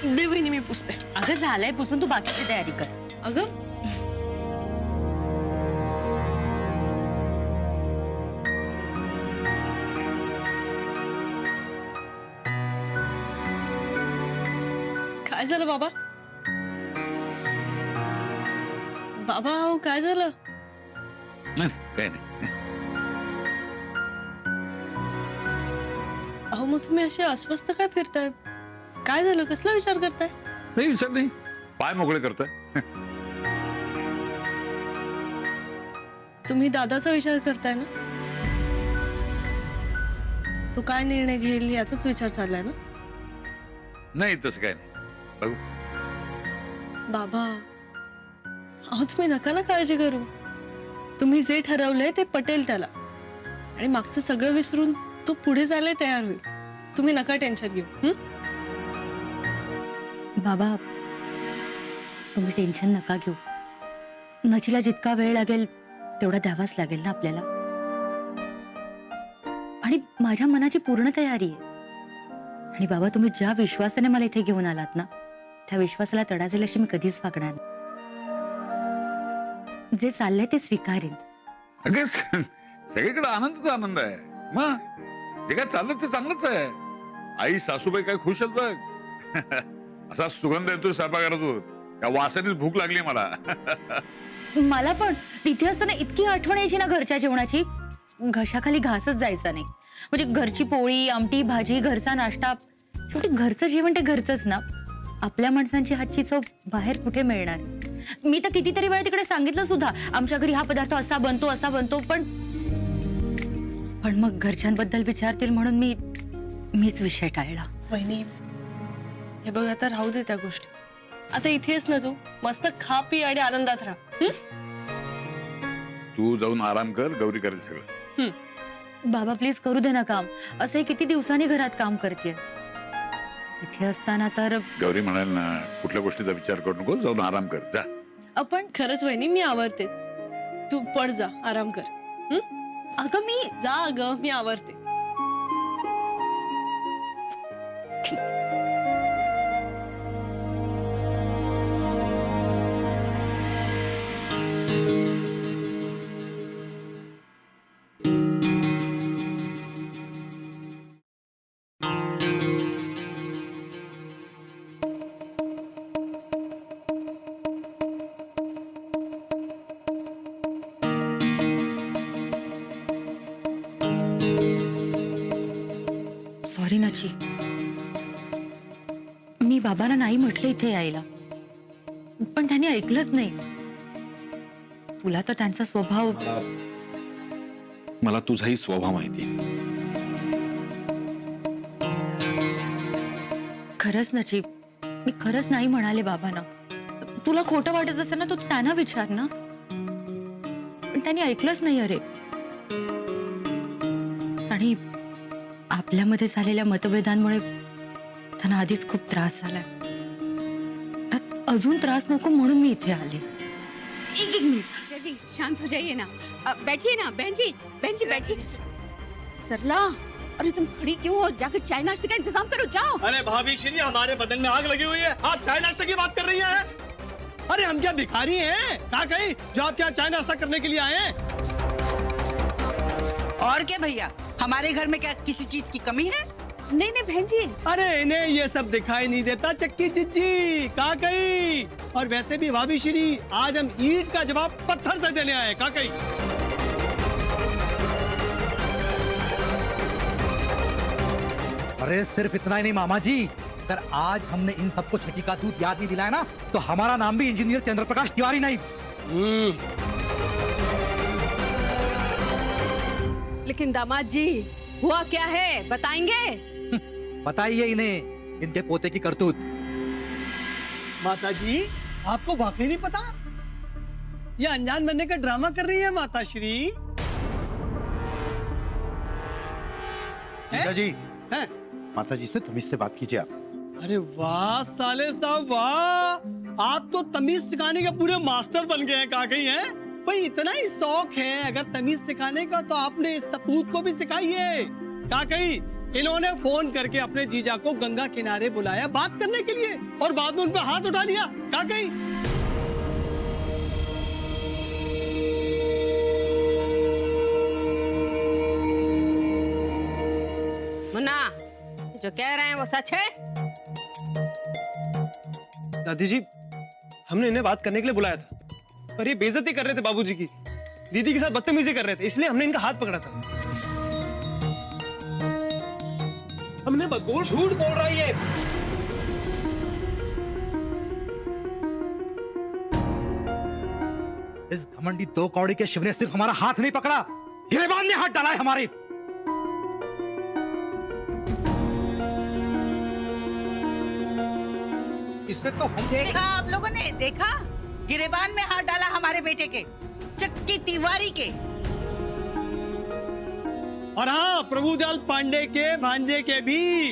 दे बहिणी मी पुसते. अगं झालंय पुसून, तू बाकीची तयारी कर. अगं काय झालं बाबा? बाबा अहो काय झालं? नाही, काही नाही. अहो मग तुम्ही असे अस्वस्थ काय फिरताय? काय झालं? कसला विचार करताय? नाही विचार नाही, पाय मोकळे करतोय. तुम्ही दादाचा विचार करताय ना? तो काय निर्णय घेईल याचाच विचार चाललाय ना? नाही तसं काय नाही. बघू. बाबा अहो तुम्ही नका ना काळजी करू. तुम्ही जे ठरवलंय ते पटेल त्याला, आणि मागचं सगळं विसरून तो पुढे जायला तयार होईल. तुम्ही नका टेन्शन घेऊ. बाबा तुम्ही टेन्शन नका घेऊ. नचीला जितका वेळ लागेल तेवढा द्यावाच लागेल ना आपल्याला. आणि माझ्या मनाची पूर्ण तयारी आहे. आणि बाबा तुम्ही ज्या विश्वासाने मला इथे घेऊन आलात ना, त्या विश्वासाला तडा जाईल अशी मी कधीच वागणार नाही. जे चाललंय ते स्वीकारेन. अगं सगळीकडे आनंदच आनंद आहे. मग जे काय चाललं ते चांगलंच आहे. आई सासूबाई काय खुश आहेत बघ. असा सुगंध येतोय स्वयंपाकघरातून. त्या वासानेच भूक लागली मला. मला पण तिथे असताना इतकी आठवण यायची ना घरच्या जेवणाची, घशाखाली घासच जायचा नाही. म्हणजे घरची पोळी, आमटी, भाजी, घरचा नाश्ता. शेवटी घरचं जेवण ते घरचंच ना. आपल्या माणसांची हातची चव बाहेर कुठे मिळणार? मी तर कितीतरी वेळा तिकडे सांगितलं सुद्धा, आमच्या घरी हा पदार्थ असा बनतो, पण मग घरच्यांबद्दल विचारतील म्हणून मीच विषय टाळला. वहिनी हे बघ, आता राहू दे त्या गोष्टी. आता इथेच ना तू मस्त खा पी आणि आनंदात राहा. तू जाऊन आराम कर, गौरी करेल सगळं. बाबा प्लीज करू दे ना काम. असंही किती दिवसांनी घरात काम करते. इथे असताना तर गौरी म्हणाल ना, कुठल्या गोष्टीचा विचार करू नको, जाऊन आराम कर जा. आपण खरंच वहिनी मी आवरते. तू पड जा, आराम कर. अगं मी जा अगं, मी आवरते. सॉरी नची, मी बाबांना नाही म्हटलं इथे यायला, पण त्यांनी ऐकलंच नाही. तुला तर त्यांचा स्वभाव. मला तुझाही स्वभाव माहिती. खरंच नची, मी खरंच नाही म्हणाले बाबांना. तुला खोटं वाटत असेल ना, तू त्यांना विचार ना. पण त्यांनी ऐकलंच नाही. अरे, आणि आपल्यामध्ये झालेल्या मतभेदांमुळे त्यांना आधीच खूप त्रास झालाय. त्यात अजून त्रास नको म्हणून मी इथे आले. एक मिनट जी, शांत हो जाइए ना. बैठिए ना बहन जी बैठिए. सरला, अरे तुम खड़ी क्यों हो? जाकर चाय नाश्ते का इंतजाम करो, जाओ. अरे भाभी श्री, हमारे बदन में आग लगी हुई है, आप चाय नाश्ते की बात कर रही हैं? अरे हम क्या भिखारी हैं? कहाँ गई जो आप क्या चाय नाश्ता करने के लिए आए हैं? और क्या भैया, हमारे घर में क्या किसी चीज की कमी है? नहीं नहीं बहन जी. अरे इन्हें ये सब दिखाई नहीं देता चक्की जिज्जी, कहाँ गई? और वैसे भी भाभी श्री, आज हम ईंट का जवाब पत्थर से देने आए, कहाँ गई? अरे सिर्फ इतना ही नहीं मामा जी, अगर आज हमने इन सबको छठी का दूध याद नहीं दिलाया ना, तो हमारा नाम भी इंजीनियर चंद्र प्रकाश तिवारी नहीं. लेकिन दामाद जी, हुआ क्या है बताएंगे? बताइए इन्हें इनके पोते की करतूत. माता जी, आपको वाकई नहीं पता? ये अनजान बनने का ड्रामा कर रही है माता श्री. जीजा जी, हैं? माता जी से तमीज से बात कीजिए आप. अरे वाह साले साहब वाह, आप तो तमीज सिखाने के पूरे मास्टर बन गए हैं. कहाँ गई हैं? भाई इतना ही शौक है अगर तमीज सिखाने का, तो आपने इस सपूत को भी सिखाइए. कहाँ गई? इन्होंने फोन करके अपने जीजा को गंगा किनारे बुलाया बात करने के लिए और बाद में उन पर हाथ उठा लिया। क्या कही? मुन्ना, जो कह रहे हैं वो सच है? दादी जी, हमने इन्हें बात करने के लिए बुलाया था, पर ये बेइज्जती कर रहे थे बाबूजी की, दीदी के साथ बदतमीजी कर रहे थे, इसलिए हमने इनका हाथ पकड़ा था। हमने बोल झूठ बोल रहा है ये। इस घमंडी दो कौड़ी के शिव ने सिर्फ हमारा हाथ नहीं पकड़ा, गिरेबान ने हाथ डाला है हमारे। इससे तो हम देखा आप लोगों ने, देखा गिरेबान में हाथ डाला हमारे बेटे के, चक्की तिवारी के। और हाँ, प्रभुदयाल पांडे के भांजे के भी।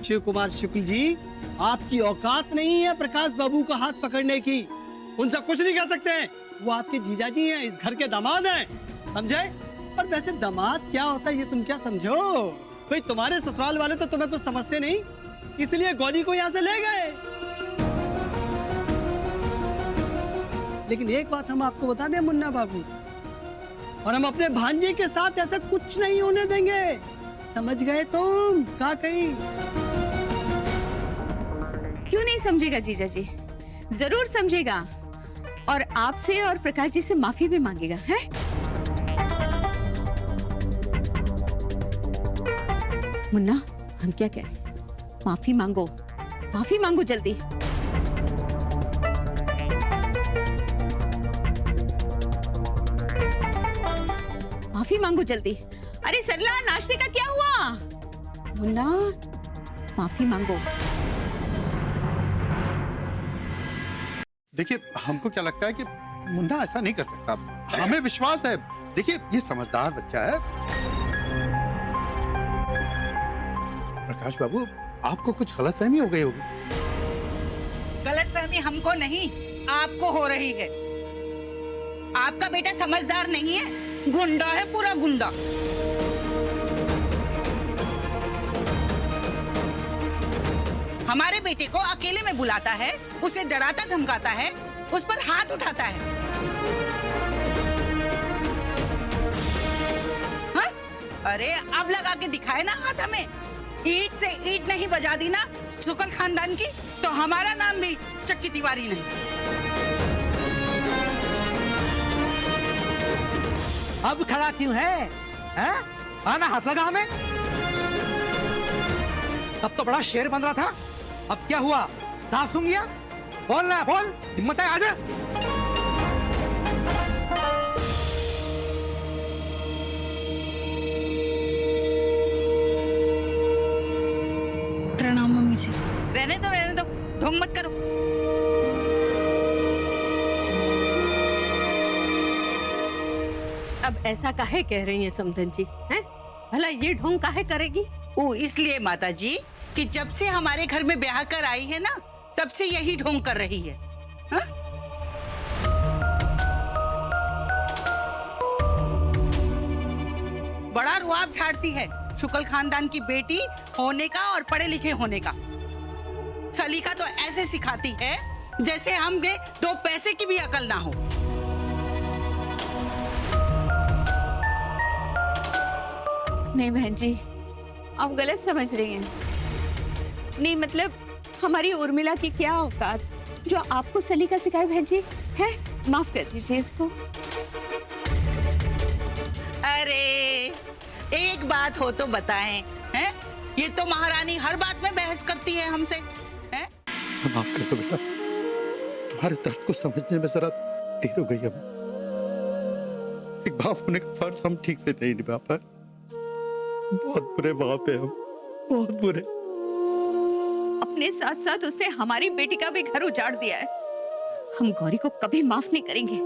शिव कुमार शुक्ल जी, आपकी औकात नहीं है प्रकाश बाबू का हाथ पकड़ने की, उनसे कुछ नहीं कह सकते हैं। वो आपके जीजाजी हैं, इस घर के दामाद हैं, समझे? और वैसे दामाद क्या होता है ये तुम क्या समझो? भाई तुम्हारे ससुराल वाले तो तुम्हें कुछ समझते नहीं, इसलिए गौरी को यहाँ से ले गए। लेकिन एक बात हम आपको बता दें मुन्ना बाबू, और हम अपने भांजे के साथ ऐसा कुछ नहीं होने देंगे, समझ गए तुम? क्या कही? क्यों नहीं समझेगा जीजा जी? जरूर समझेगा, और आपसे और प्रकाश जी से माफी भी मांगेगा, है? मुन्ना, हम क्या कह रहे हैं? माफी मांगो, माफी मांगो जल्दी। माफी मांगो जल्दी। अरे सरला, नाश्ते का क्या हुआ? मुन्ना, माफी मांगो। देखिए, हमको क्या लगता है कि मुन्ना ऐसा नहीं कर सकता, हमें विश्वास है। देखिए, ये समझदार बच्चा है। प्रकाश बाबू, आपको कुछ गलतफहमी हो गई होगी। गलतफहमी हमको नहीं, आपको हो रही है। आपका बेटा समझदार नहीं है, गुंडा है, पूरा गुंडा। हमारे बेटे को अकेले में बुलाता है, उसे डराता धमकाता है, उस पर हाथ उठाता है। हाँ? अरे अब लगा के दिखाए ना हाथ हमें। ईंट से ईंट नहीं बजा दी ना शुक्ल खानदान की, तो हमारा नाम भी चक्की तिवारी नहीं। अब खड़ा क्यों है? हैं? आना हाथ लगा हमें। तब तो बड़ा शेर बन रहा था, अब क्या हुआ? साफ सुन गया? बोल ना, बोल, हिम्मत है, आजा। प्रणाम मम्मी जी। रहने दो, ढोंग मत करो। अब ऐसा काहे कह रही हैं समधन जी? हैं? भला ये ढोंग काहे करेगी? वो इसलिए माता जी कि जब से हमारे घर में ब्याह कर आई है ना, तब से यही ढोंग कर रही है। हाँ? बड़ा रुआब झाड़ती है शुक्ल खानदान की बेटी होने का और पढ़े लिखे होने का। सलीका तो ऐसे सिखाती है जैसे हम गए दो पैसे की भी अकल ना हो। नहीं बहन जी, आप गलत समझ रही हैं। नहीं मतलब हमारी उर्मिला की क्या औकात जो आपको सलीका सिखाए बहन जी? है, माफ कर दीजिए इसको। अरे एक बात हो तो बताएं, हैं? ये तो महारानी हर बात में बहस करती है हमसे, हैं? माफ कर दो बेटा, तुम्हारे दर्द को समझने में जरा देर हो गई हमें। एक बाप होने का फर्ज हम ठीक से नहीं निभा पाए। बहुत बुरे बाप है हम, बहुत बुरे। अपने साथ साथ उसने हमारी बेटी का भी घर उजाड़ दिया है। हम गौरी को कभी माफ नहीं करेंगे।